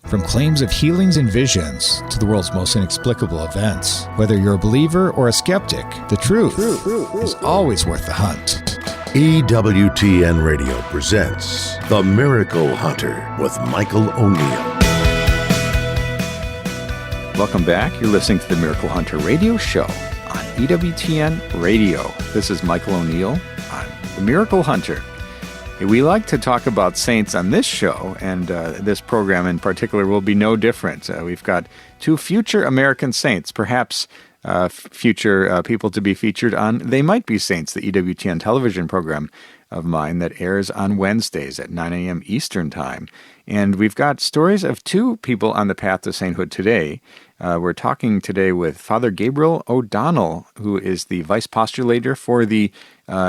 From claims of healings and visions to the world's most inexplicable events, whether you're a believer or a skeptic, the truth is always worth the hunt. EWTN Radio presents The Miracle Hunter with Michael O'Neill. Welcome back. You're listening to the Miracle Hunter radio show on EWTN Radio. This is Michael O'Neill on the Miracle Hunter. We like to talk about saints on this show, and this program in particular will be no different. We've got two future American saints, perhaps future people to be featured on They Might Be Saints, the EWTN television program of mine that airs on Wednesdays at 9 a.m. Eastern Time. And we've got stories of two people on the path to sainthood today. We're talking today with Father Gabriel O'Donnell, who is the vice postulator for the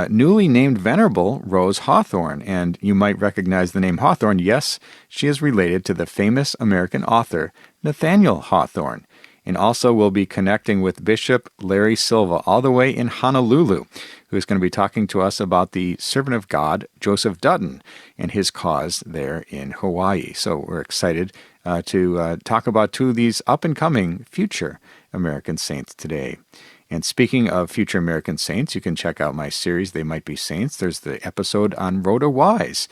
newly named Venerable Rose Hawthorne. And you might recognize the name Hawthorne. Yes, she is related to the famous American author Nathaniel Hawthorne. And also we'll be connecting with Bishop Larry Silva all the way in Honolulu, who is going to be talking to us about the servant of God, Joseph Dutton, and his cause there in Hawaii. So we're excited to talk about two of these up-and-coming future American saints today. And speaking of future American saints, you can check out my series, They Might Be Saints. There's the episode on Rhoda Wise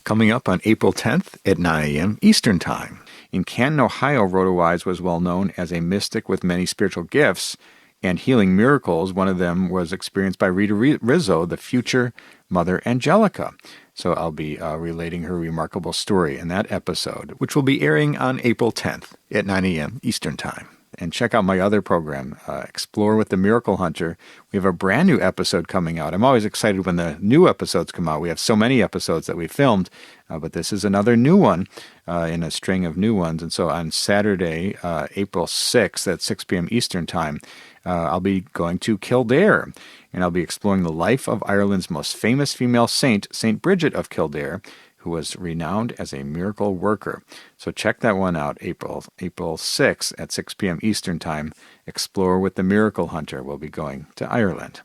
coming up on April 10th at 9 a.m. Eastern Time. In Canton, Ohio, Rhoda Wise was well known as a mystic with many spiritual gifts and healing miracles. One of them was experienced by Rita Rizzo, the future Mother Angelica. So I'll be relating her remarkable story in that episode, which will be airing on April 10th at 9 a.m. Eastern Time. And check out my other program, Explore with the Miracle Hunter. We have a brand new episode coming out. I'm always excited when the new episodes come out. We have so many episodes that we filmed, but this is another new one in a string of new ones. And so on Saturday, April 6th at 6 p.m. Eastern Time, I'll be going to Kildare, and I'll be exploring the life of Ireland's most famous female saint, St. Bridget of Kildare, who was renowned as a miracle worker. So check that one out, April 6th at 6 p.m. Eastern Time. Explore with the Miracle Hunter. We'll be going to Ireland.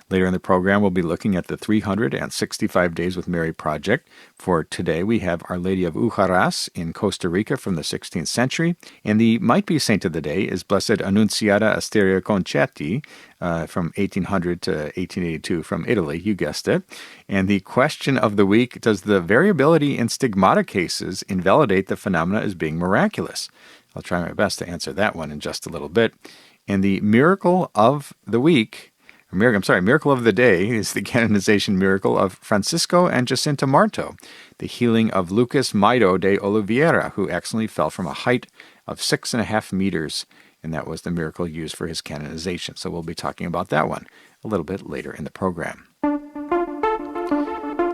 Later in the program, we'll be looking at the 365 Days with Mary project. For today, we have Our Lady of Ujaras in Costa Rica from the 16th century. And the might-be saint of the day is Blessed Annunziata Asteria Concetti from 1800 to 1882 from Italy. You guessed it. And the question of the week, does the variability in stigmata cases invalidate the phenomena as being miraculous? I'll try my best to answer that one in just a little bit. And the miracle of the week... Miracle of the Day is the canonization miracle of Francisco and Jacinta Marto, the healing of Lucas Maido de Oliveira, who accidentally fell from a height of 6.5 meters, and that was the miracle used for his canonization. So we'll be talking about that one a little bit later in the program.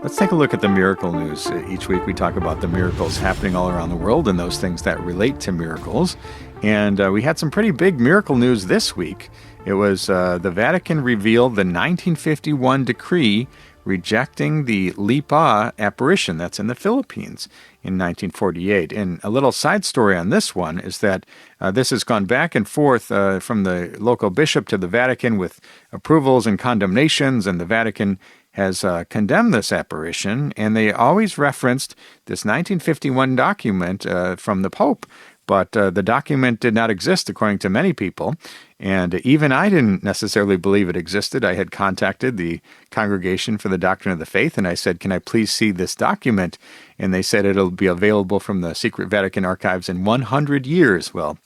Let's take a look at the miracle news. Each week we talk about the miracles happening all around the world and those things that relate to miracles. And we had some pretty big miracle news this week. It was the Vatican revealed the 1951 decree rejecting the Lipa apparition that's in the Philippines in 1948. And a little side story on this one is that this has gone back and forth from the local bishop to the Vatican with approvals and condemnations, and the Vatican has condemned this apparition, and they always referenced this 1951 document from the Pope. But the document did not exist, according to many people, and even I didn't necessarily believe it existed. I had contacted the Congregation for the Doctrine of the Faith, and I said, can I please see this document? And they said it'll be available from the Secret Vatican archives in 100 years. Well,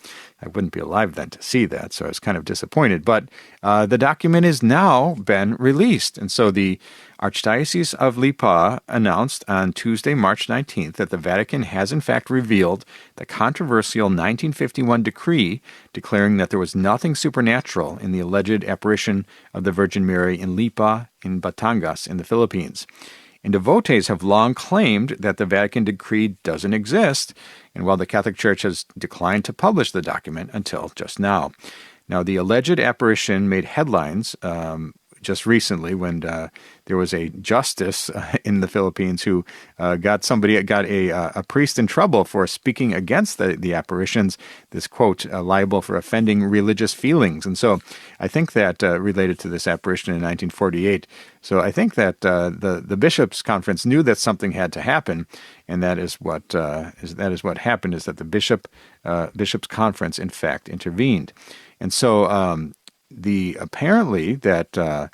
I wouldn't be alive then to see that, so I was kind of disappointed. But the document has now been released, and so the Archdiocese of Lipa announced on Tuesday, March 19th, that the Vatican has in fact revealed the controversial 1951 decree declaring that there was nothing supernatural in the alleged apparition of the Virgin Mary in Lipa in Batangas in the Philippines. And devotees have long claimed that the Vatican decree doesn't exist, and while the Catholic Church has declined to publish the document until just now. Now, the alleged apparition made headlines just recently when there was a justice in the Philippines who got a priest in trouble for speaking against the apparitions, this quote, liable for offending religious feelings. And so I think that related to this apparition in 1948. So I think that the bishops' conference knew that something had to happen, and that is what happened, is that the bishops' conference in fact intervened. And so apparently that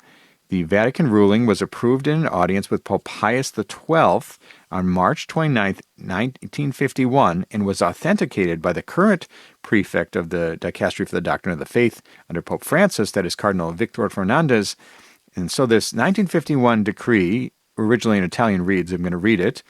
the Vatican ruling was approved in an audience with Pope Pius XII on March 29th, 1951, and was authenticated by the current prefect of the Dicastery for the Doctrine of the Faith under Pope Francis, that is Cardinal Victor Fernandez. And so this 1951 decree, originally in Italian, reads, I'm going to read it,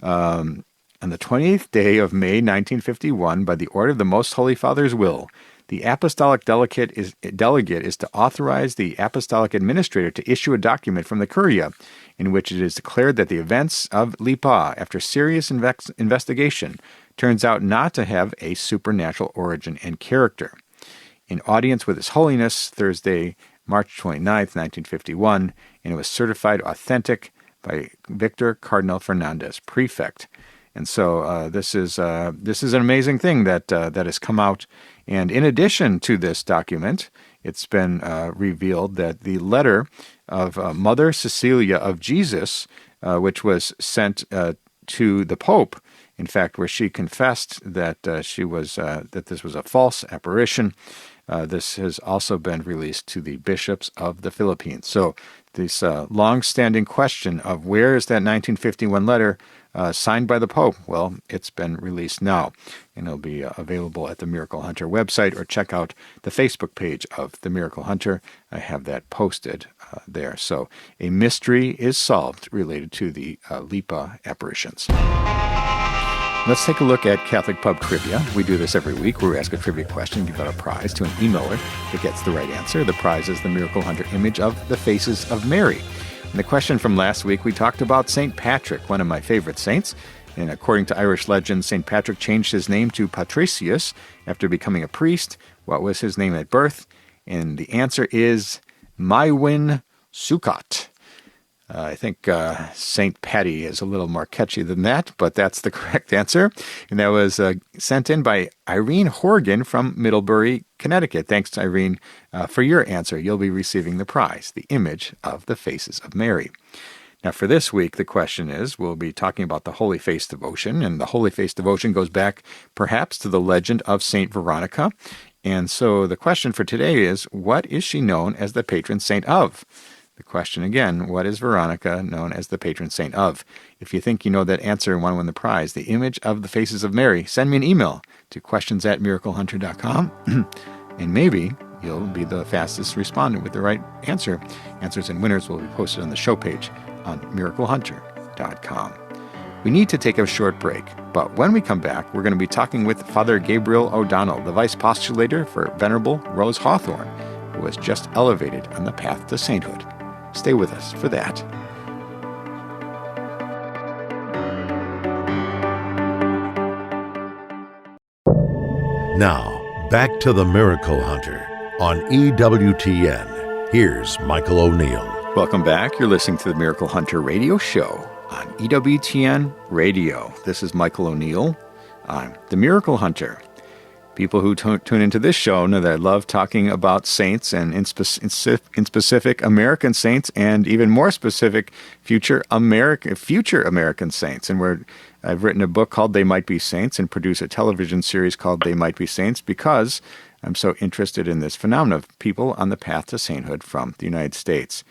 on the 28th day of May, 1951, by the order of the Most Holy Father's will, the apostolic delegate is to authorize the apostolic administrator to issue a document from the Curia in which it is declared that the events of Lipa, after serious investigation, turns out not to have a supernatural origin and character. In audience with His Holiness, Thursday, March 29th, 1951, and it was certified authentic by Victor Cardinal Fernandez, prefect. And so this is an amazing thing that has come out. And in addition to this document, it's been revealed that the letter of Mother Cecilia of Jesus, which was sent to the Pope, in fact, where she confessed that that this was a false apparition, this has also been released to the bishops of the Philippines. So this long-standing question of where is that 1951 letter signed by the Pope? Well, it's been released now, and it'll be available at the Miracle Hunter website, or check out the Facebook page of the Miracle Hunter. I have that posted there. So a mystery is solved related to the Lipa apparitions. Let's take a look at Catholic Pub Trivia. We do this every week where we ask a trivia question, give out a prize to an emailer that gets the right answer. The prize is the Miracle Hunter image of the Faces of Mary. And the question from last week, we talked about St. Patrick, one of my favorite saints. And according to Irish legend, St. Patrick changed his name to Patricius after becoming a priest. What was his name at birth? And the answer is Maiwin Sukkot. I think St. Patty is a little more catchy than that, but that's the correct answer. And that was sent in by Irene Horgan from Middlebury, Connecticut. Thanks to Irene for your answer. You'll be receiving the prize, the image of the Faces of Mary. Now, for this week, the question is, we'll be talking about the Holy Face devotion, and the Holy Face devotion goes back perhaps to the legend of St. Veronica. And so the question for today is, what is she known as the patron saint of? The question again, what is Veronica known as the patron saint of? If you think you know that answer and want to win the prize, the image of the Faces of Mary, send me an email to questions@miraclehunter.com, and maybe you'll be the fastest respondent with the right answer. Answers and winners will be posted on the show page on miraclehunter.com. We need to take a short break, but when we come back, we're going to be talking with Father Gabriel O'Donnell, the vice postulator for Venerable Rose Hawthorne, who was just elevated on the path to sainthood. Stay with us for that. Now, back to the Miracle Hunter on EWTN. Here's Michael O'Neill. Welcome back. You're listening to the Miracle Hunter radio show on EWTN Radio. This is Michael O'Neill on the Miracle Hunter. People who tune into this show know that I love talking about saints, and in specific American saints, and even more specific future American saints. And I've written a book called They Might Be Saints, and produce a television series called They Might Be Saints, because I'm so interested in this phenomenon of people on the path to sainthood from the United States.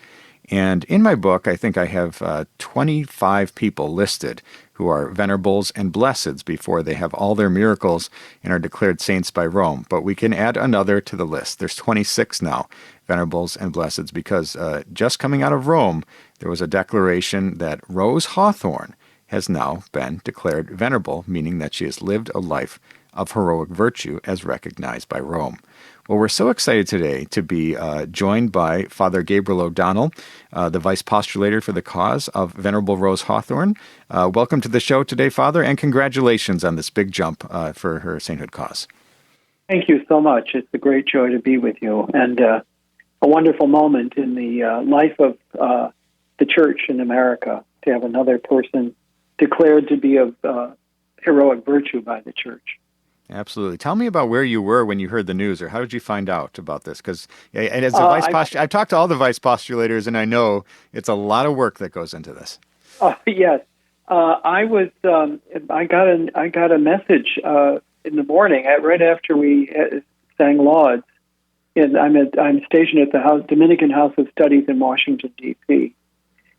And in my book, I think I have 25 people listed who are venerables and blesseds before they have all their miracles and are declared saints by Rome. But we can add another to the list. There's 26 now, venerables and blesseds, because just coming out of Rome, there was a declaration that Rose Hawthorne has now been declared venerable, meaning that she has lived a life of heroic virtue as recognized by Rome. Well, we're so excited today to be joined by Father Gabriel O'Donnell, the Vice Postulator for the cause of Venerable Rose Hawthorne. Welcome to the show today, Father, and congratulations on this big jump for her sainthood cause. Thank you so much. It's a great joy to be with you. And a wonderful moment in the life of the church in America to have another person declared to be of heroic virtue by the church. Absolutely. Tell me about where you were when you heard the news, or how did you find out about this? Because as a I've talked to all the vice postulators, and I know it's a lot of work that goes into this. Yes, I was. I got a message in the morning right after we sang lauds. And I'm stationed at the Dominican House of Studies in Washington D.C.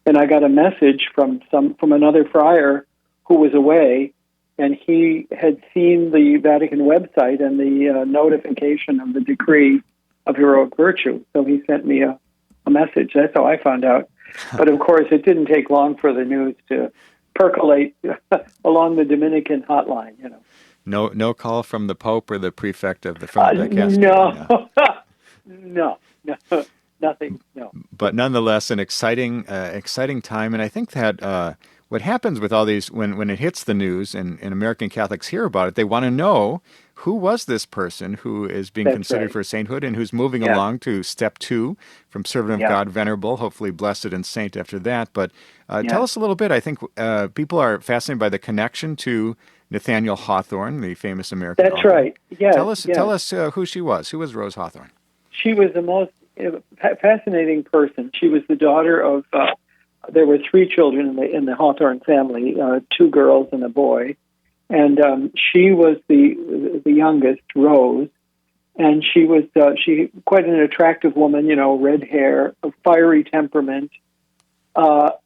And I got a message from another friar who was away. And he had seen the Vatican website and the notification of the decree of heroic virtue. So he sent me a message. That's how I found out. But of course, it didn't take long for the news to percolate along the Dominican hotline. No call from the Pope or the prefect of the dicastery. No, nothing. No. But nonetheless, an exciting time, and I think that. What happens with all these, when it hits the news and American Catholics hear about it, they want to know who was this person who is being considered for sainthood and who's moving along to step 2 from servant of God, venerable, hopefully blessed and saint after that. But tell us a little bit. I think people are fascinated by the connection to Nathaniel Hawthorne, the famous American author. That's right. Yes. Tell us who she was. Who was Rose Hawthorne? She was the most fascinating person. She was the daughter of... there were 3 children in the Hawthorne family, 2 girls and a boy, and she was the youngest, Rose, and she was quite an attractive woman, red hair, a fiery temperament, but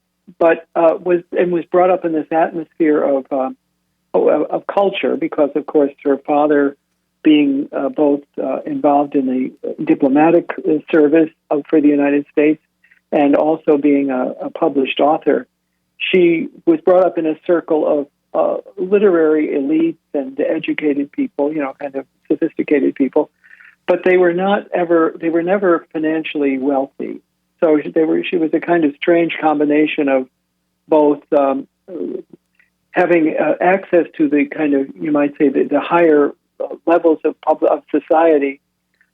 was brought up in this atmosphere of culture because, of course, her father being both involved in the diplomatic service for the United States. And also being a published author, she was brought up in a circle of literary elites and educated people, kind of sophisticated people, but they were never financially wealthy. So she was a kind of strange combination of both having access to the kind of, you might say, the higher levels of society,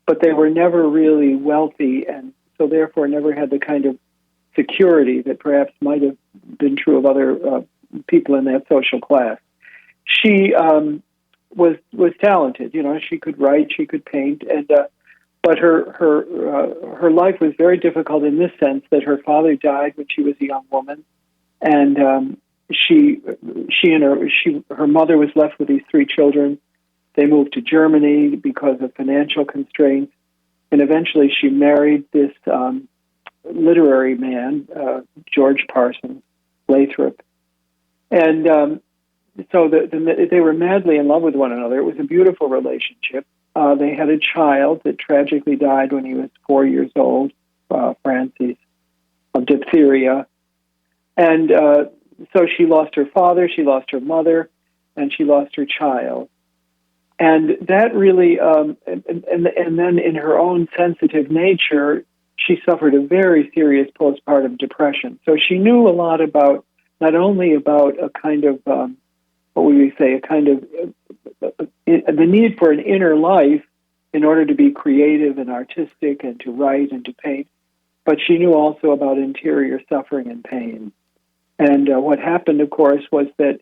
but they were never really wealthy and so therefore never had the kind of security that perhaps might have been true of other people in that social class. She was talented, she could write, she could paint, and but her life was very difficult in this sense that her father died when she was a young woman, and her mother was left with these 3 children. They moved to Germany because of financial constraints. And eventually she married this literary man, George Parsons Lathrop. And so they were madly in love with one another. It was a beautiful relationship. They had a child that tragically died when he was 4 years old, Francis, of diphtheria. And so she lost her father, she lost her mother, and she lost her child. And that really, and then in her own sensitive nature, she suffered a very serious postpartum depression. So she knew a lot about, not only about a kind of, what would we say, a kind of the need for an inner life in order to be creative and artistic and to write and to paint, but she knew also about interior suffering and pain. And what happened, of course, was that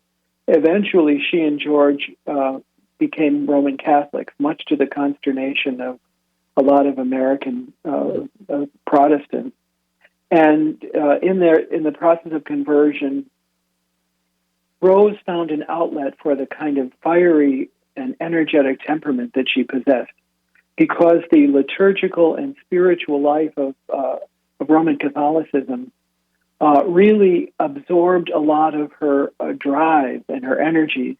eventually she and George became Roman Catholics, much to the consternation of a lot of American Protestants. And in the process of conversion, Rose found an outlet for the kind of fiery and energetic temperament that she possessed, because the liturgical and spiritual life of Roman Catholicism really absorbed a lot of her drive and her energies.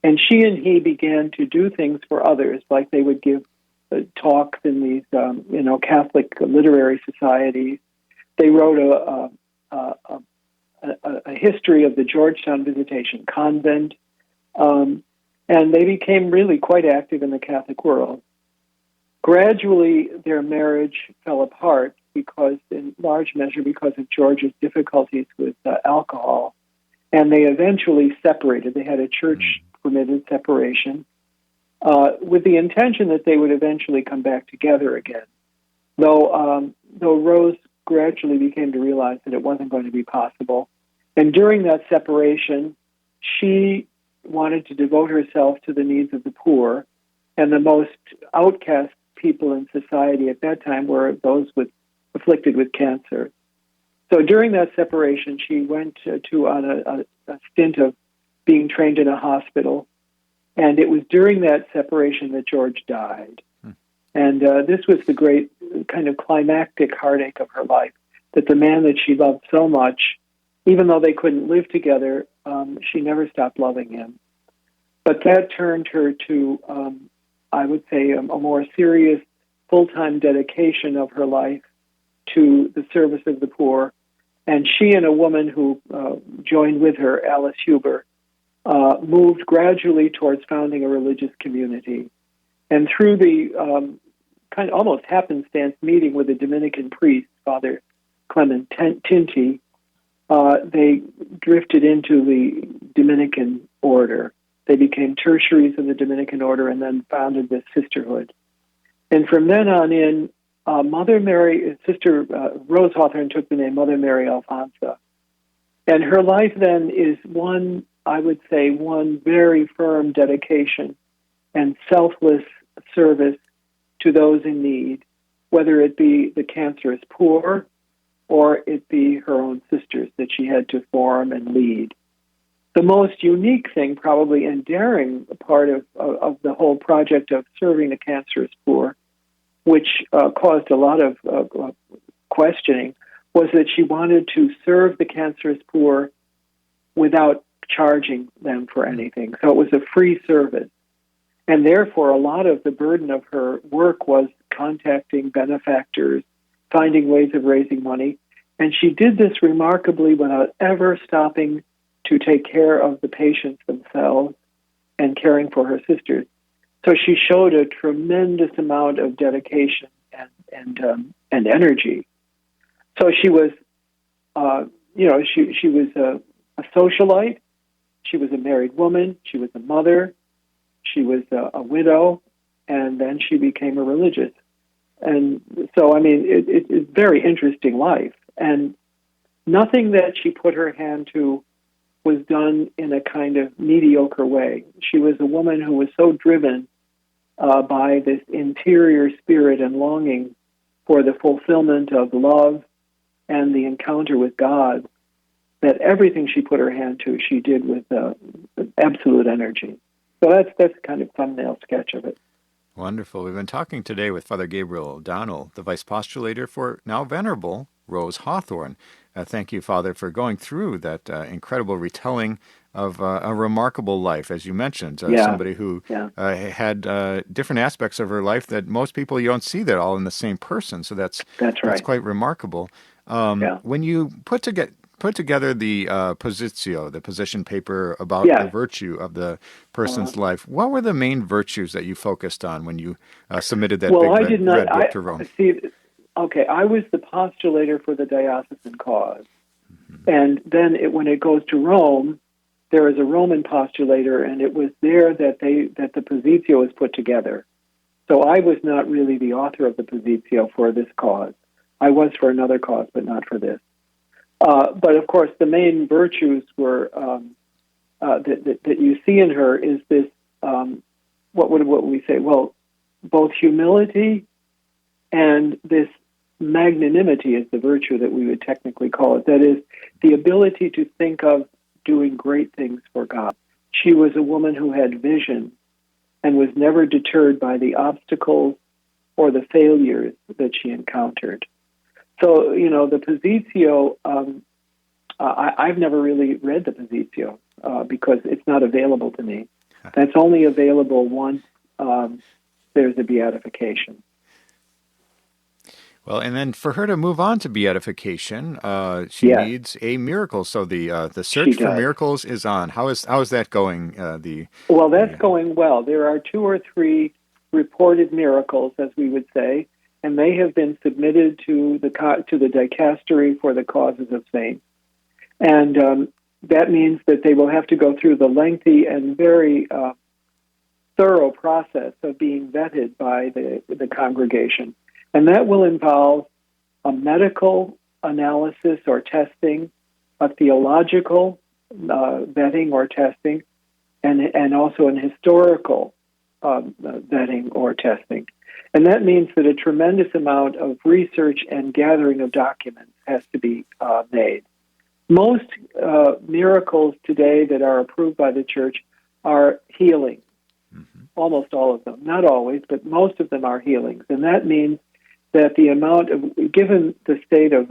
And she and he began to do things for others, like they would give talks in these, Catholic literary societies. They wrote a history of the Georgetown Visitation Convent, and they became really quite active in the Catholic world. Gradually, their marriage fell apart in large measure because of George's difficulties with alcohol, and they eventually separated. They had a church-permitted separation with the intention that they would eventually come back together again. though Rose gradually became to realize that it wasn't going to be possible. And during that separation, she wanted to devote herself to the needs of the poor, and the most outcast people in society at that time were those afflicted with cancer. So during that separation, she went on a stint of being trained in a hospital, and it was during that separation that George died. And this was the great kind of climactic heartache of her life, that the man that she loved so much, even though they couldn't live together, she never stopped loving him. But that turned her to, I would say, a more serious full-time dedication of her life to the service of the poor. And she and a woman who joined with her, Alice Huber, moved gradually towards founding a religious community. And through the kind of almost happenstance meeting with a Dominican priest, Father Clement Tinti, they drifted into the Dominican order. They became tertiaries of the Dominican order and then founded this sisterhood. And from then on in, Mother Mary, Sister Rose Hawthorne took the name Mother Mary Alfonsa. And her life then is one very firm dedication and selfless service to those in need, whether it be the cancerous poor or it be her own sisters that she had to form and lead. The most unique thing, probably, and daring part of the whole project of serving the cancerous poor, which caused a lot of questioning, was that she wanted to serve the cancerous poor without charging them for anything. So it was a free service. And therefore, a lot of the burden of her work was contacting benefactors, finding ways of raising money. And she did this remarkably without ever stopping to take care of the patients themselves and caring for her sisters. So she showed a tremendous amount of dedication and energy. So she was, she was a socialite. She was a married woman. She was a mother. She was a widow, and then she became a religious. And so, I mean, it's a very interesting life. And nothing that she put her hand to was done in a kind of mediocre way. She was a woman who was so driven by this interior spirit and longing for the fulfillment of love and the encounter with God, that everything she put her hand to, she did with absolute energy. So that's kind of thumbnail sketch of it. Wonderful. We've been talking today with Father Gabriel O'Donnell, the Vice Postulator for now Venerable Rose Hawthorne. Thank you, Father, for going through that incredible retelling of a remarkable life, as you mentioned, somebody who had different aspects of her life that most people, you don't see that all in the same person. So that's right. That's quite remarkable. When you put together the positio, the position paper about the virtue of the person's life, what were the main virtues that you focused on when you submitted that red book to Rome? I was the postulator for the diocesan cause. Mm-hmm. And then when it goes to Rome, there is a Roman postulator, and it was there that the positio was put together. So I was not really the author of the positio for this cause. I was for another cause, but not for this. But of course, the main virtues were that you see in her is this. What would we say? Well, both humility and this magnanimity is the virtue that we would technically call it. That is the ability to think of doing great things for God. She was a woman who had vision and was never deterred by the obstacles or the failures that she encountered. So, the positio, I've never really read the positio because it's not available to me. That's only available once there's a beatification. Well, and then for her to move on to beatification, she needs a miracle. So the search for miracles is on. How is that going? That's going well. There are 2 or 3 reported miracles, as we would say, and they have been submitted to the dicastery for the causes of saints. And that means that they will have to go through the lengthy and very thorough process of being vetted by the congregation. And that will involve a medical analysis or testing, a theological vetting or testing, and also an historical vetting or testing. And that means that a tremendous amount of research and gathering of documents has to be made. Most miracles today that are approved by the Church are healings. Mm-hmm. Almost all of them. Not always, but most of them are healings. And that means that the amount of, given the state of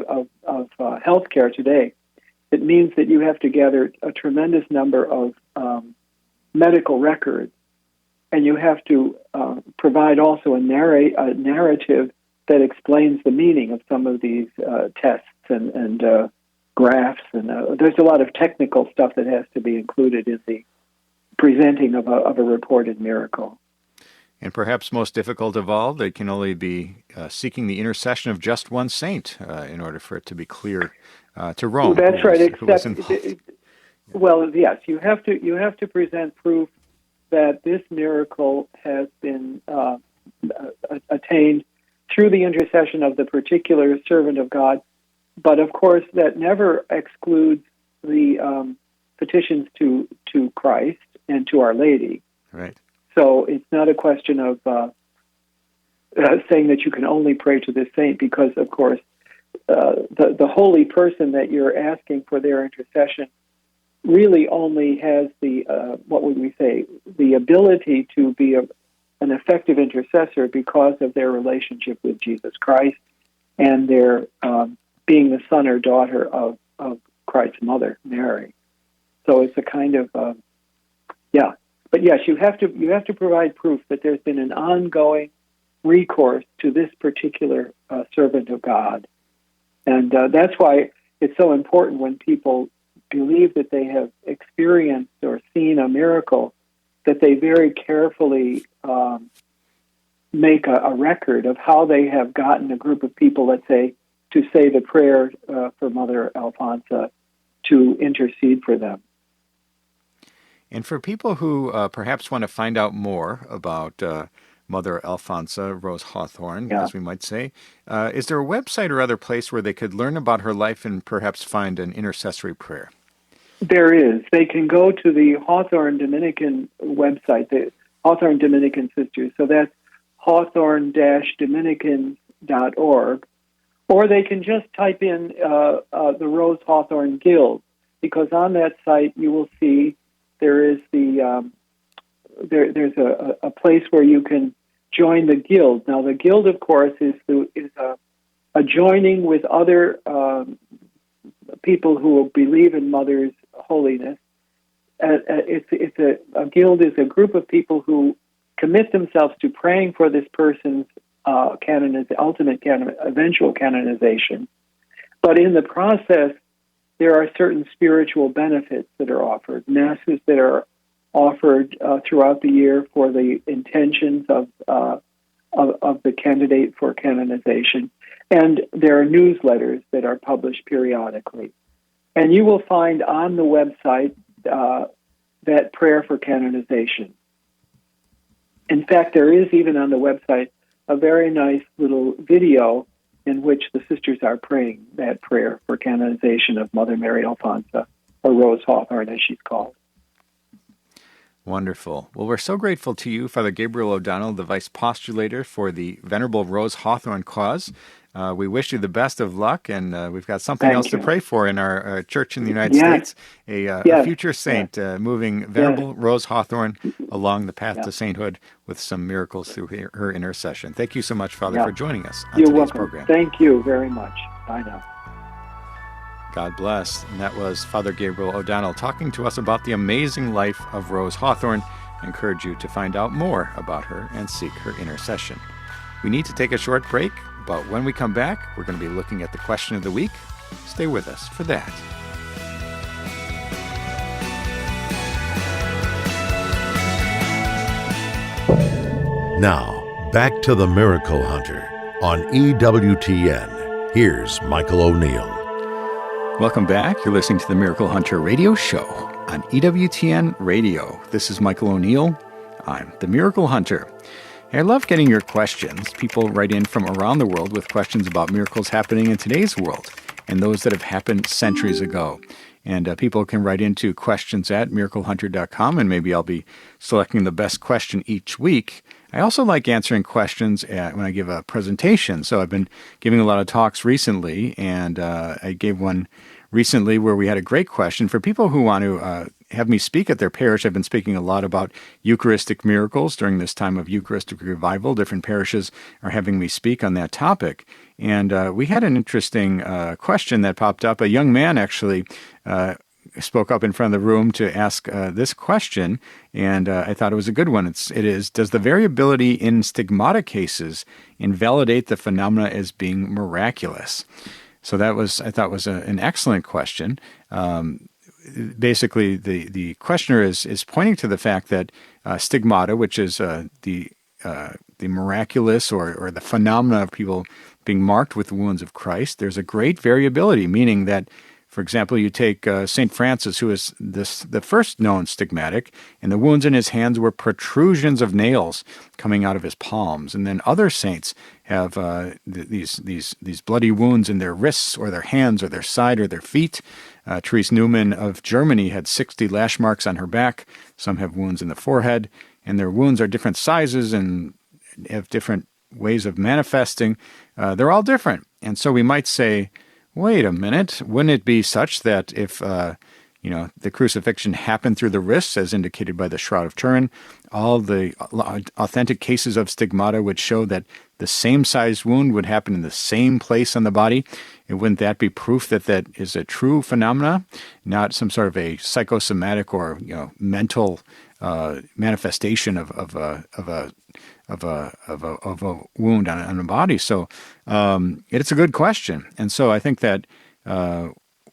healthcare today, it means that you have to gather a tremendous number of medical records, and you have to provide also a narrative that explains the meaning of some of these tests and graphs. And there's a lot of technical stuff that has to be included in the presenting of a reported miracle. And perhaps most difficult of all, they can only be seeking the intercession of just one saint in order for it to be clear to Rome. That's right. Well, yes, you have to present proof that this miracle has been attained through the intercession of the particular servant of God. But of course, that never excludes the petitions to Christ and to Our Lady. Right. So it's not a question of saying that you can only pray to this saint, because, of course, the holy person that you're asking for their intercession really only has the, what would we say, the ability to be an effective intercessor because of their relationship with Jesus Christ and their being the son or daughter of Christ's mother, Mary. So it's a kind of, But yes, you have to provide proof that there's been an ongoing recourse to this particular servant of God. And that's why it's so important when people believe that they have experienced or seen a miracle, that they very carefully make a record of how they have gotten a group of people, let's say, to say the prayer for Mother Alfonso, to intercede for them. And for people who perhaps want to find out more about Mother Alfonso, Rose Hawthorne, as we might say, is there a website or other place where they could learn about her life and perhaps find an intercessory prayer? There is. They can go to the Hawthorne Dominican website, the Hawthorne Dominican Sisters. So that's hawthorne-dominicans.org. Or they can just type in the Rose Hawthorne Guild, because on that site you will see there is there's a place where you can join the guild. Now, the guild, of course, is a joining with other people who believe in Mother's holiness. A guild is a group of people who commit themselves to praying for this person's eventual canonization. But in the process, there are certain spiritual benefits that are offered, masses that are offered throughout the year for the intentions of the candidate for canonization, and there are newsletters that are published periodically. And you will find on the website that prayer for canonization. In fact, there is even on the website a very nice little video in which the sisters are praying that prayer for canonization of Mother Mary Alfonso, or Rose Hawthorne, as she's called. Wonderful. Well, we're so grateful to you, Father Gabriel O'Donnell, the Vice Postulator for the Venerable Rose Hawthorne cause. We wish you the best of luck, and we've got something else to pray for in our church in the United States, a future saint moving Venerable Rose Hawthorne along the path to sainthood with some miracles through her intercession. Thank you so much, Father, for joining us on today's program. Thank you very much. Bye now. God bless. And that was Father Gabriel O'Donnell talking to us about the amazing life of Rose Hawthorne. I encourage you to find out more about her and seek her intercession. We need to take a short break, but when we come back, we're going to be looking at the question of the week. Stay with us for that. Now, back to the Miracle Hunter on EWTN. Here's Michael O'Neill. Welcome back. You're listening to the Miracle Hunter radio show on EWTN Radio. This is Michael O'Neill. I'm the Miracle Hunter. I love getting your questions. People write in from around the world with questions about miracles happening in today's world and those that have happened centuries ago. And people can write into questions@miraclehunter.com, and maybe I'll be selecting the best question each week. I also like answering questions when I give a presentation. So I've been giving a lot of talks recently, and I gave one recently where we had a great question for people who want to have me speak at their parish. I've been speaking a lot about Eucharistic miracles during this time of Eucharistic revival. Different parishes are having me speak on that topic. And we had an interesting question that popped up. A young man actually spoke up in front of the room to ask this question, and I thought it was a good one. It is, does the variability in stigmata cases invalidate the phenomena as being miraculous? So that was, I thought, was an excellent question. Basically, the questioner is pointing to the fact that stigmata, which is the miraculous or the phenomena of people being marked with the wounds of Christ, there's a great variability, meaning that, for example, you take St. Francis, who is the first known stigmatic, and the wounds in his hands were protrusions of nails coming out of his palms. And then other saints have these bloody wounds in their wrists or their hands or their side or their feet. Therese Newman of Germany had 60 lash marks on her back. Some have wounds in the forehead, and their wounds are different sizes and have different ways of manifesting. They're all different. And so we might say, wait a minute, wouldn't it be such that if the crucifixion happened through the wrists, as indicated by the Shroud of Turin, all the authentic cases of stigmata would show that the same size wound would happen in the same place on the body? And wouldn't that be proof that that is a true phenomena, not some sort of a psychosomatic or mental manifestation of a wound on a body? So it's a good question. And so I think that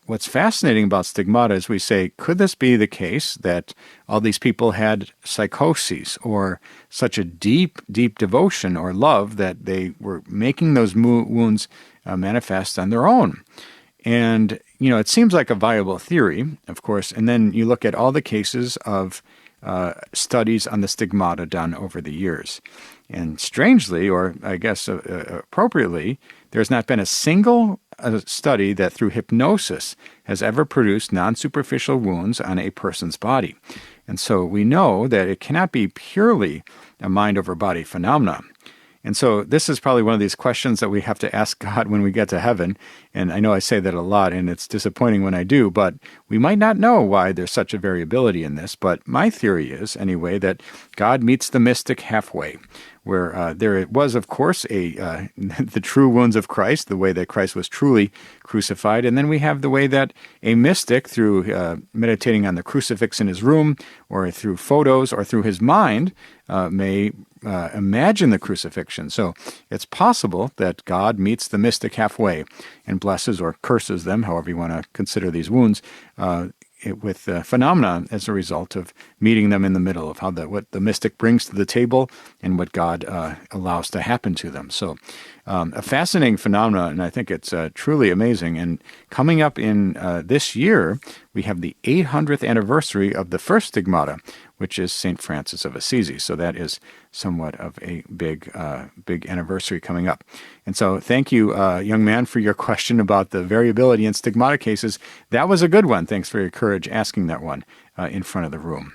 what's fascinating about stigmata is we say, could this be the case that all these people had psychoses or such a deep, deep devotion or love that they were making those wounds manifest on their own? And, it seems like a viable theory, of course, and then you look at all the cases of studies on the stigmata done over the years. And strangely, or I guess appropriately, there's not been a single study that through hypnosis has ever produced non-superficial wounds on a person's body. And so we know that it cannot be purely a mind-over-body phenomenon. And so this is probably one of these questions that we have to ask God when we get to heaven. And I know I say that a lot, and it's disappointing when I do, but we might not know why there's such a variability in this. But my theory is, anyway, that God meets the mystic halfway, where there was, of course, the true wounds of Christ, the way that Christ was truly crucified. And then we have the way that a mystic, through meditating on the crucifix in his room, or through photos, or through his mind, may imagine the crucifixion. So it's possible that God meets the mystic halfway and blesses or curses them, however you want to consider these wounds, with phenomena as a result of meeting them in the middle of what the mystic brings to the table and what God allows to happen to them. So a fascinating phenomenon, and I think it's truly amazing. And coming up in this year, we have the 800th anniversary of the first stigmata, which is St. Francis of Assisi. So that is somewhat of a big anniversary coming up. And so thank you, young man, for your question about the variability in stigmata cases. That was a good one. Thanks for your courage asking that one in front of the room.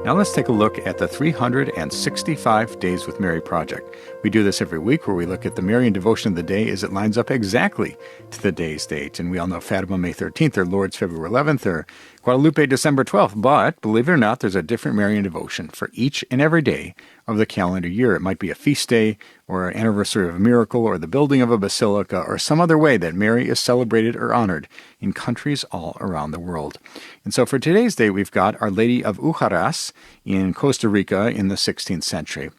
Now let's take a look at the 365 Days with Mary project. We do this every week, where we look at the Marian devotion of the day as it lines up exactly to the day's date. And we all know Fatima, May 13th, or Lourdes, February 11th, or Guadalupe, December 12th. But believe it or not, there's a different Marian devotion for each and every day of the calendar year. It might be a feast day, or an anniversary of a miracle, or the building of a basilica, or some other way that Mary is celebrated or honored in countries all around the world. And so for today's day, we've got Our Lady of Ujaras in Costa Rica in the 16th century.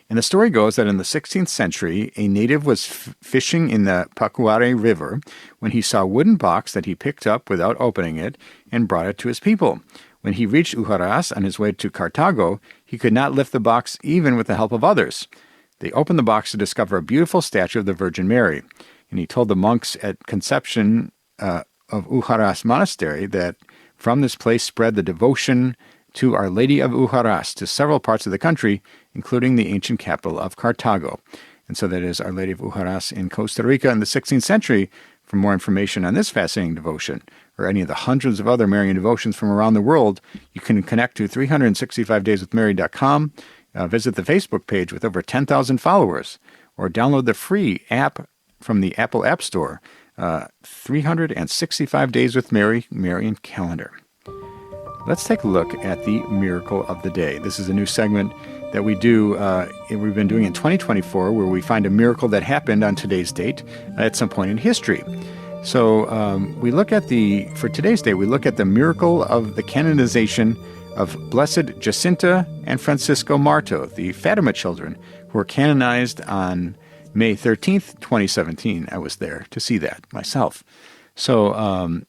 And the story goes that in the 16th century, a native was fishing in the Pacuare River when he saw a wooden box that he picked up without opening it and brought it to his people. When he reached Ujaras on his way to Cartago, he could not lift the box even with the help of others. They opened the box to discover a beautiful statue of the Virgin Mary. And he told the monks at Conception of Ujaras Monastery that from this place spread the devotion to Our Lady of Ujaras to several parts of the country, including the ancient capital of Cartago. And so that is Our Lady of Ujaras in Costa Rica in the 16th century. For more information on this fascinating devotion, or any of the hundreds of other Marian devotions from around the world, you can connect to 365dayswithmary.com, visit the Facebook page with over 10,000 followers, or download the free app from the Apple App Store, 365 Days with Mary Marian Calendar. Let's take a look at the Miracle of the Day. This is a new segment that we do, we've been doing in 2024, where we find a miracle that happened on today's date at some point in history. So for today's day, we look at the miracle of the canonization of Blessed Jacinta and Francisco Marto, the Fatima children, who were canonized on May 13th, 2017. I was there to see that myself. So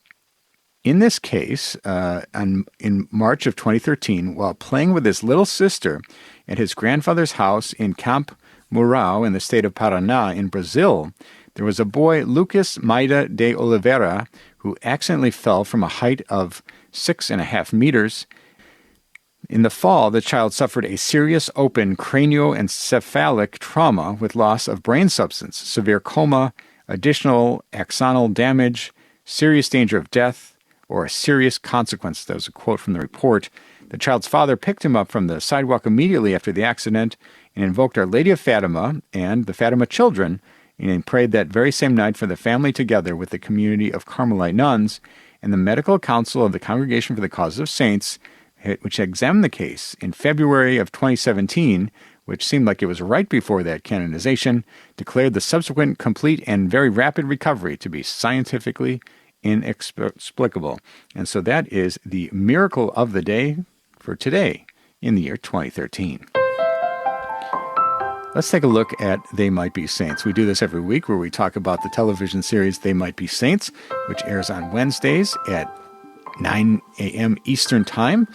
in this case, in March of 2013, while playing with his little sister at his grandfather's house in Camp Mourão in the state of Paraná in Brazil, there was a boy, Lucas Maida de Oliveira, who accidentally fell from a height of 6.5 meters. In the fall, the child suffered a serious open cranioencephalic trauma with loss of brain substance, severe coma, additional axonal damage, serious danger of death, or a serious consequence. That was a quote from the report. The child's father picked him up from the sidewalk immediately after the accident and invoked Our Lady of Fatima and the Fatima children, and prayed that very same night for the family together with the community of Carmelite nuns and the Medical Council of the Congregation for the Cause of Saints, which examined the case in February of 2017, which seemed like it was right before that canonization, declared the subsequent complete and very rapid recovery to be scientifically inexplicable. And so that is the miracle of the day for today in the year 2013. Let's take a look at They Might Be Saints. We do this every week where we talk about the television series They Might Be Saints, which airs on Wednesdays at 9 a.m. Eastern Time.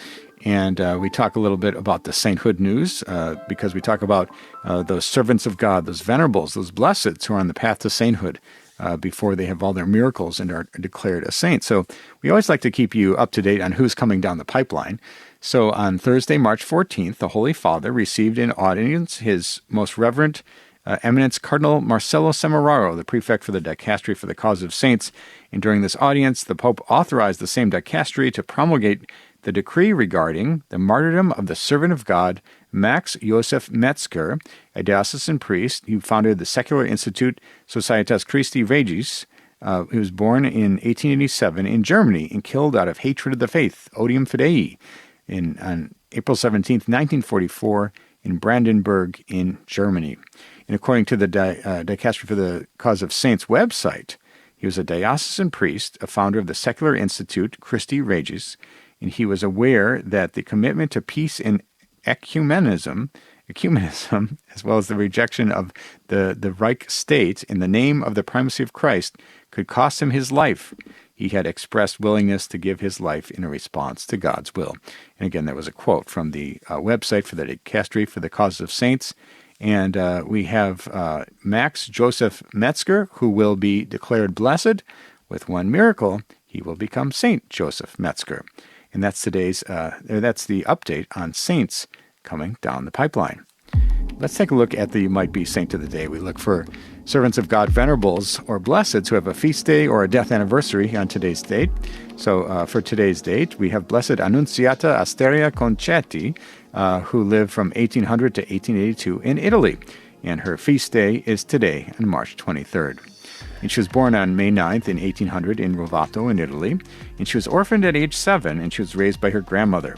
And we talk a little bit about the sainthood news because we talk about those servants of God, those venerables, those blesseds who are on the path to sainthood before they have all their miracles and are declared a saint. So we always like to keep you up to date on who's coming down the pipeline. So on Thursday, March 14th, the Holy Father received in audience His Most Reverend Eminence Cardinal Marcelo Semeraro, the prefect for the Dicastery for the Cause of Saints. And during this audience, the Pope authorized the same dicastery to promulgate the decree regarding the martyrdom of the servant of God, Max Josef Metzger, a diocesan priest who founded the secular institute Societas Christi Regis. He was born in 1887 in Germany and killed out of hatred of the faith, odium fidei, on April 17th, 1944, in Brandenburg in Germany. And according to the Dicastery for the Cause of Saints website, he was a diocesan priest, a founder of the secular institute Christi Regis, and he was aware that the commitment to peace and ecumenism, as well as the rejection of the Reich state in the name of the primacy of Christ, could cost him his life. He had expressed willingness to give his life in a response to God's will. And again, there was a quote from the website for the Dicastery for the Cause of Saints. And we have Max Joseph Metzger, who will be declared blessed. With one miracle, he will become Saint Joseph Metzger. And that's that's the update on saints coming down the pipeline. Let's take a look at the Might Be Saint of the Day. We look for servants of God, venerables, or blesseds who have a feast day or a death anniversary on today's date. So for today's date, we have Blessed Annunziata Asteria Concetti, who lived from 1800 to 1882 in Italy. And her feast day is today, on March 23rd. And she was born on May 9th in 1800 in Rovato in Italy. And she was orphaned at age 7, and she was raised by her grandmother.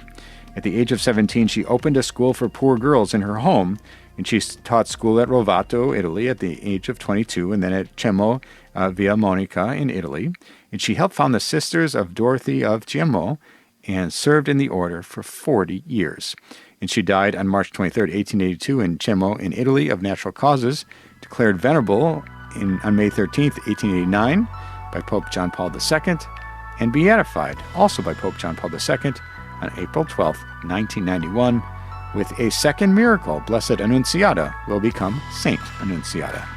At the age of 17, she opened a school for poor girls in her home, and she taught school at Rovato, Italy, at the age of 22, and then at Cemo, Via Monica in Italy. And she helped found the Sisters of Dorothy of Cemo and served in the order for 40 years. And she died on March 23, 1882, in Cemo in Italy of natural causes, declared venerable on May 13, 1889, by Pope John Paul II, and beatified, also by Pope John Paul II, on April 12, 1991, with a second miracle. Blessed Annunziata will become Saint Annunziata.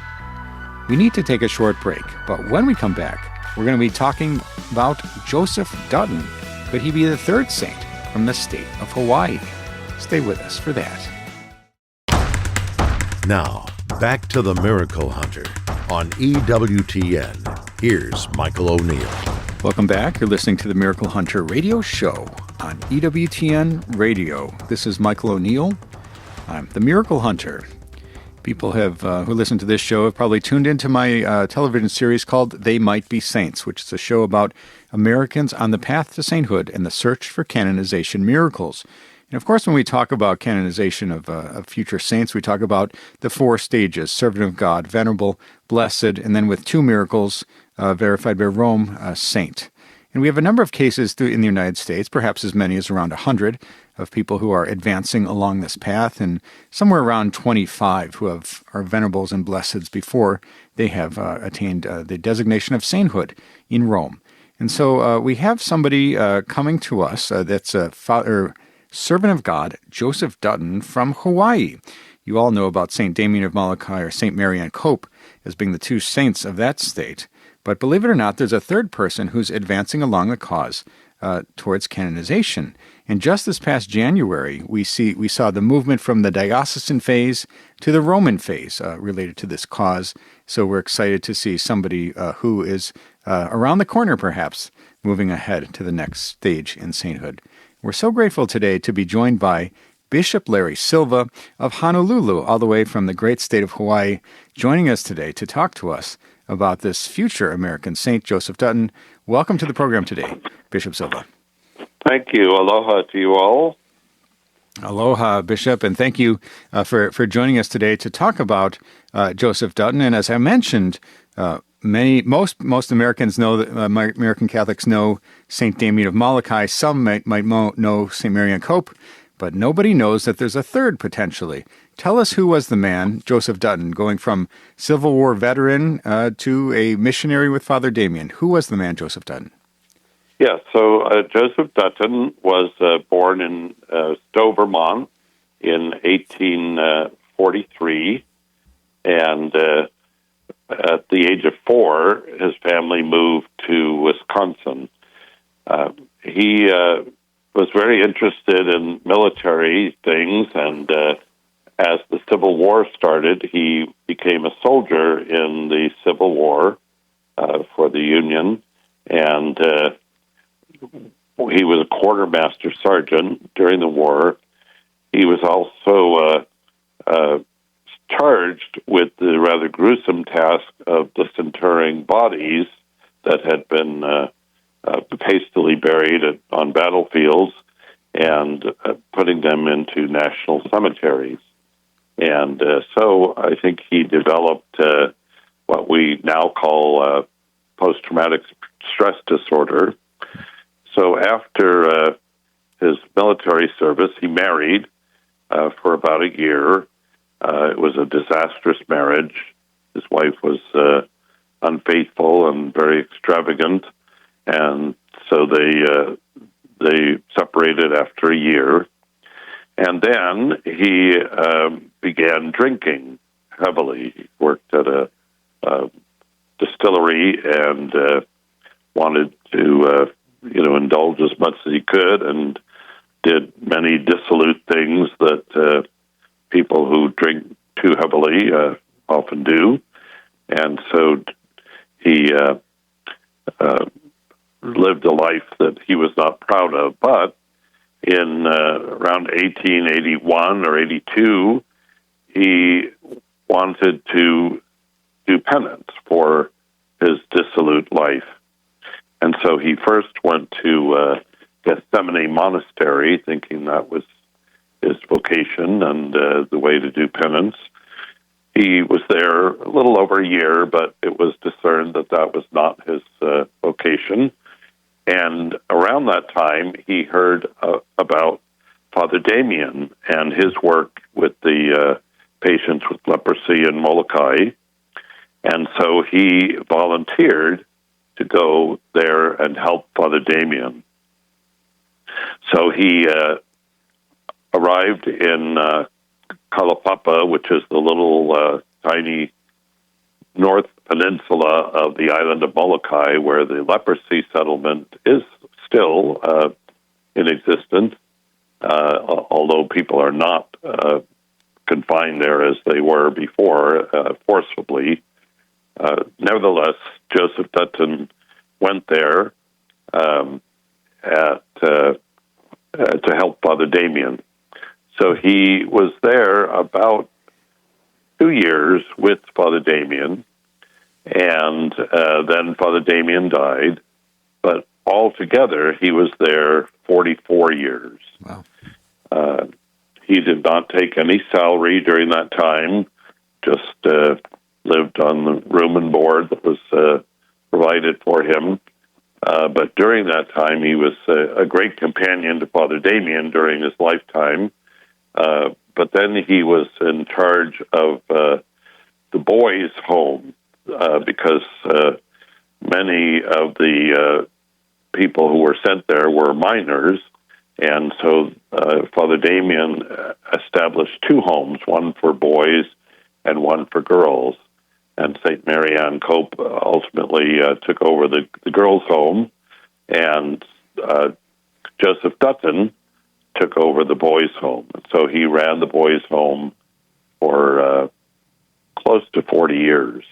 We need to take a short break, but when we come back, we're going to be talking about Joseph Dutton. Could he be the third saint from the state of Hawaii. Stay with us for that. Now, back to the Miracle Hunter on EWTN. Here's Michael O'Neill. Welcome back. You're listening to the Miracle Hunter radio show on EWTN Radio. This is Michael O'Neill. I'm the Miracle Hunter. People who listen to this show have probably tuned into my television series called They Might Be Saints, which is a show about Americans on the path to sainthood and the search for canonization miracles. And of course, when we talk about canonization of future saints, we talk about the 4 stages: servant of God, venerable, blessed, and then with 2 miracles verified by Rome, saint. And we have a number of cases in the United States, perhaps as many as around 100, of people who are advancing along this path, and somewhere around 25 who are venerables and blesseds before they have attained the designation of sainthood in Rome. And so we have somebody coming to us that's a servant of God, Joseph Dutton from Hawaii. You all know about St. Damien of Molokai or St. Marianne Cope as being the 2 saints of that state. But believe it or not, there's a third person who's advancing along the cause towards canonization. And just this past January, we saw the movement from the diocesan phase to the Roman phase related to this cause. So we're excited to see somebody who is around the corner, perhaps, moving ahead to the next stage in sainthood. We're so grateful today to be joined by Bishop Larry Silva of Honolulu, all the way from the great state of Hawaii, joining us today to talk to us about this future American saint, Joseph Dutton. Welcome to the program today, Bishop Silva. Thank you. Aloha to you all. Aloha, Bishop, and thank you for joining us today to talk about Joseph Dutton. And as I mentioned, most Americans know that American Catholics know St. Damien of Molokai. Some might know St. Marianne Cope, but nobody knows that there's a third potentially. Tell us who was the man, Joseph Dutton, going from Civil War veteran to a missionary with Father Damien. Who was the man, Joseph Dutton? Yeah, so Joseph Dutton was born in Stowe, Vermont in 1843, and at the age of 4, his family moved to Wisconsin. He was very interested in military things, and as the Civil War started, he became a soldier in the Civil War for the Union, and he was a quartermaster sergeant during the war. He was also charged with the rather gruesome task of disinterring bodies that had been hastily buried on battlefields and putting them into national cemeteries. And so I think he developed what we now call post-traumatic stress disorder. So after his military service, he married for about a year. It was a disastrous marriage. His wife was unfaithful and very extravagant, and so they separated after a year. And then he began drinking heavily. He worked at a distillery and wanted to indulge as much as he could, and did many dissolute things that people who drink too heavily often do. And so he lived a life that he was not proud of. But in around 1881 or 82, he wanted to do penance for his dissolute life. And so he first went to Gethsemane Monastery, thinking that was his vocation and the way to do penance. He was there a little over a year, but it was discerned that that was not his vocation. And around that time, he heard about Father Damien and his work with the patients with leprosy in Molokai. And so he volunteered to go there and help Father Damien. So he arrived in Kalapapa, which is the little tiny north peninsula of the island of Molokai, where the leprosy settlement is still in existence. although people are not confined there as they were before, forcibly. Nevertheless, Joseph Dutton went there to help Father Damien. So he was there about 2 years with Father Damien, and then Father Damien died. But altogether, he was there 44 years. Wow. He did not take any salary during that time, just lived on the room and board that was provided for him. But during that time, he was a great companion to Father Damien during his lifetime. But then he was in charge of the boys' home because many of the people who were sent there were minors. And so Father Damien established 2 homes, one for boys and one for girls. And St. Mary Ann Cope ultimately took over the girls' home, and Joseph Dutton took over the boys' home. So he ran the boys' home for close to 40 years.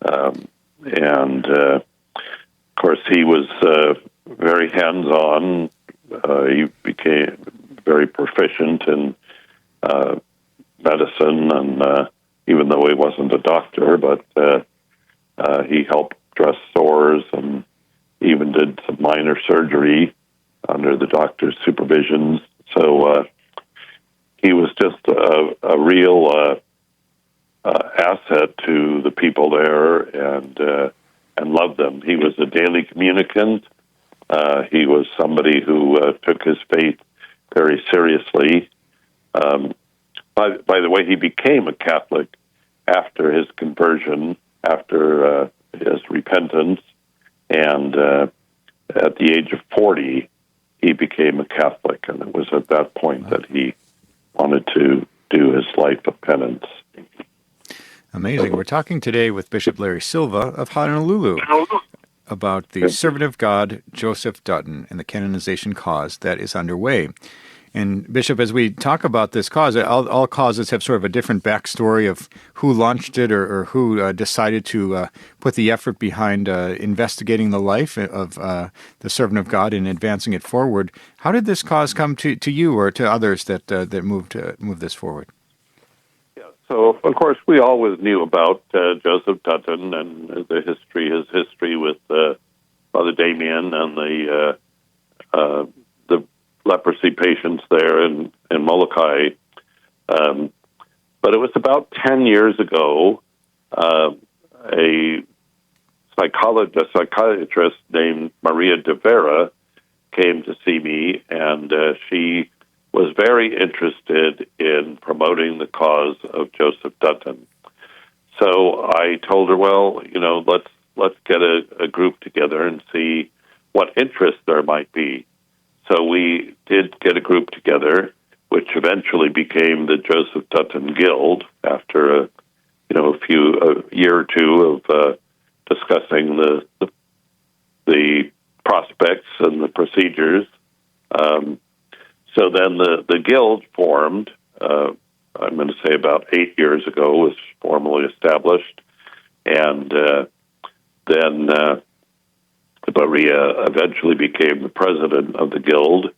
And, of course, he was very hands-on. He became very proficient in medicine, and even though he wasn't a doctor, but he helped dress sores and even did some minor surgery under the doctor's supervision. So he was just a real asset to the people there, and loved them. He was a daily communicant. He was somebody who took his faith very seriously. By the way, he became a Catholic after his conversion, after his repentance, and at the age of 40, he became a Catholic, and it was at that point that he wanted to do his life of penance. Amazing. We're talking today with Bishop Larry Silva of Honolulu about the servant of God, Joseph Dutton, and the canonization cause that is underway. And Bishop, as we talk about this cause, all causes have sort of a different backstory of who launched it or who decided to put the effort behind investigating the life of the servant of God and advancing it forward. How did this cause come to you or to others that moved this forward? Yeah, so of course we always knew about Joseph Dutton and his history with Father Damien and the leprosy patients there in Molokai. But it was about 10 years ago, a psychiatrist named Maria de Vera came to see me, and she was very interested in promoting the cause of Joseph Dutton. So I told her, well, let's get a group together and see what interest there might be. So we did get a group together, which eventually became the Joseph Dutton Guild after a year or two of discussing the prospects and the procedures. So then the guild formed. I'm going to say about 8 years ago was formally established, and then Maria eventually became the president of the guild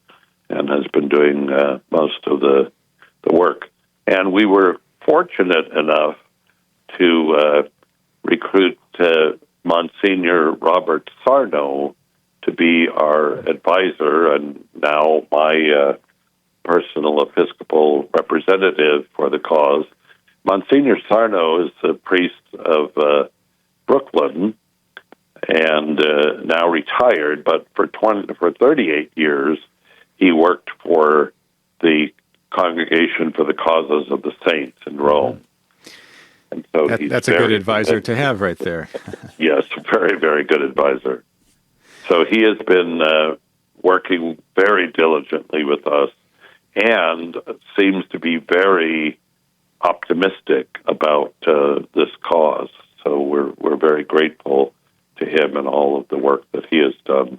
and has been doing most of the work. And we were fortunate enough to recruit Monsignor Robert Sarno to be our advisor and now my personal Episcopal representative for the cause. Monsignor Sarno is the priest of Brooklyn, and now retired, but for 38 years, he worked for the Congregation for the Causes of the Saints in Rome. And so that's a good advisor to have right there. Yes, a very, very good advisor. So he has been working very diligently with us and seems to be very optimistic about this cause. So we're very grateful to him and all of the work that he has done.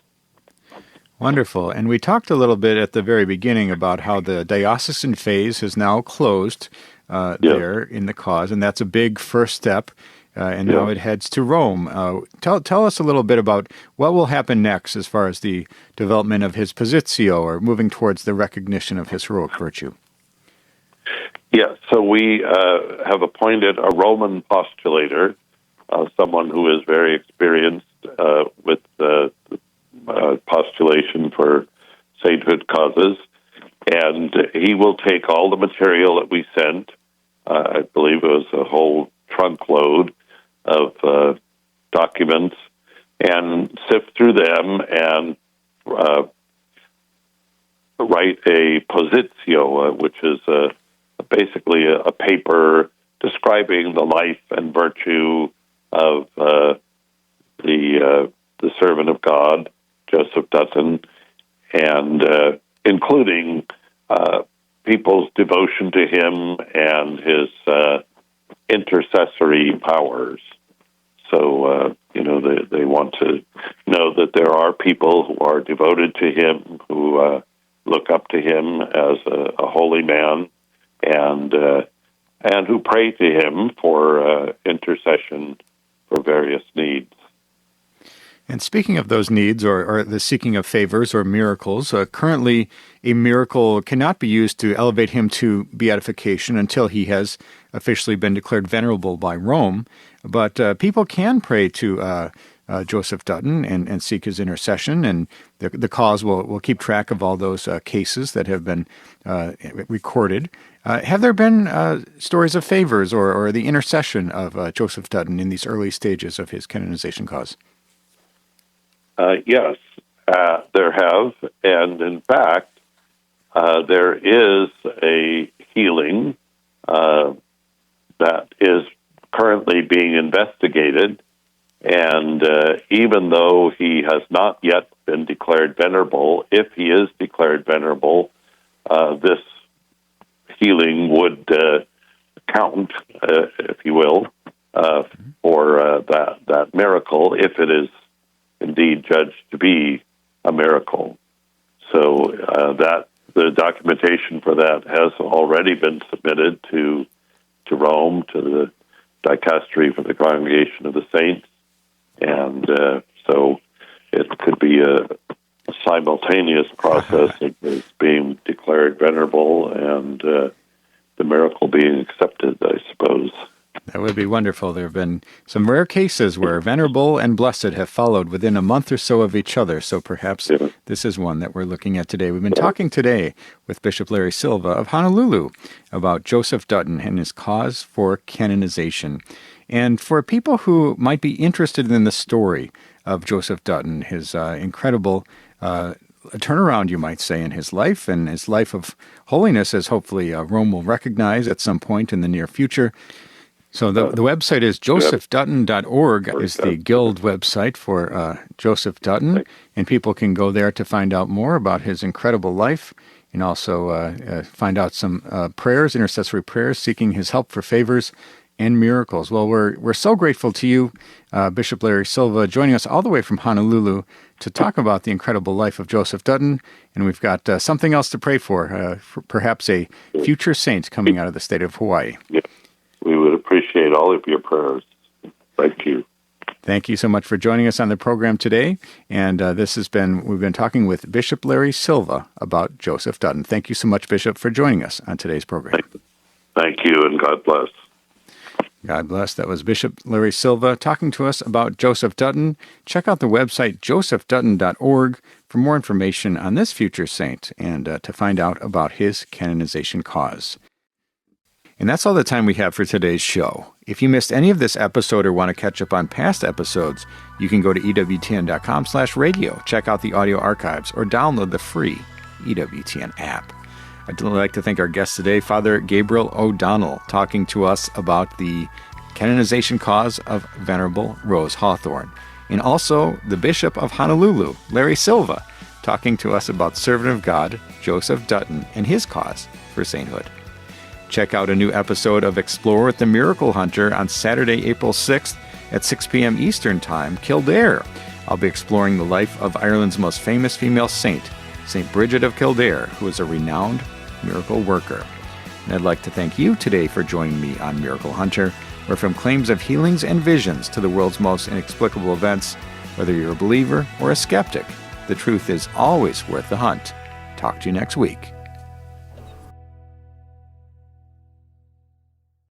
Wonderful. And we talked a little bit at the very beginning about how the diocesan phase has now closed there in the cause, and that's a big first step. And now it heads to Rome. Tell us a little bit about what will happen next as far as the development of his positio, or moving towards the recognition of his heroic virtue. Yeah, so we have appointed a Roman postulator, someone who is very experienced with postulation for sainthood causes, and he will take all the material that we sent. I believe it was a whole trunk load of documents, and sift through them and write a positio, which is basically a paper describing the life and virtue of the servant of God, Joseph Dutton, and including people's devotion to him and his intercessory powers. So, they want to know that there are people who are devoted to him, who look up to him as a holy man, and who pray to him for intercession for various needs. And speaking of those needs, or the seeking of favors or miracles, currently a miracle cannot be used to elevate him to beatification until he has officially been declared venerable by Rome. But people can pray to Joseph Dutton and seek his intercession, and the cause will keep track of all those cases that have been recorded. Have there been stories of favors or the intercession of Joseph Dutton in these early stages of his canonization cause? Yes, there have, and in fact, there is a healing that is currently being investigated, and even though he has not yet been declared venerable, if he is declared venerable, this healing would count, if you will, for that miracle, if it is indeed judged to be a miracle. So that the documentation for that has already been submitted to Rome, to the dicastery for the Congregation of the Saints, and so it could be a simultaneous process of his being declared venerable and the miracle being accepted, I suppose. That would be wonderful. There have been some rare cases where venerable and blessed have followed within a month or so of each other, so perhaps this is one that we're looking at today. We've been talking today with Bishop Larry Silva of Honolulu about Joseph Dutton and his cause for canonization. And for people who might be interested in the story of Joseph Dutton, his incredible turnaround, you might say, in his life and his life of holiness, as hopefully Rome will recognize at some point in the near future. So the website is josephdutton.org is the guild website for Joseph Dutton, and people can go there to find out more about his incredible life and also find out some prayers, intercessory prayers, seeking his help for favors and miracles. Well, we're so grateful to you, Bishop Larry Silva, joining us all the way from Honolulu to talk about the incredible life of Joseph Dutton, and we've got something else to pray for perhaps a future saint coming out of the state of Hawaii. Yeah. We would appreciate all of your prayers. Thank you. Thank you so much for joining us on the program today. And we've been talking with Bishop Larry Silva about Joseph Dutton. Thank you so much, Bishop, for joining us on today's program. Thank you, and God bless. God bless. That was Bishop Larry Silva talking to us about Joseph Dutton. Check out the website, josephdutton.org, for more information on this future saint and to find out about his canonization cause. And that's all the time we have for today's show. If you missed any of this episode or want to catch up on past episodes, you can go to EWTN.com/radio, check out the audio archives, or download the free EWTN app. I'd like to thank our guest today, Father Gabriel O'Donnell, talking to us about the canonization cause of Venerable Rose Hawthorne, and also the Bishop of Honolulu, Larry Silva, talking to us about Servant of God, Joseph Dutton, and his cause for sainthood. Check out a new episode of Explore with the Miracle Hunter on Saturday, April 6th at 6 p.m. Eastern Time, Kildare. I'll be exploring the life of Ireland's most famous female saint, St. Bridget of Kildare, who is a renowned miracle worker. And I'd like to thank you today for joining me on Miracle Hunter, where from claims of healings and visions to the world's most inexplicable events, whether you're a believer or a skeptic, the truth is always worth the hunt. Talk to you next week.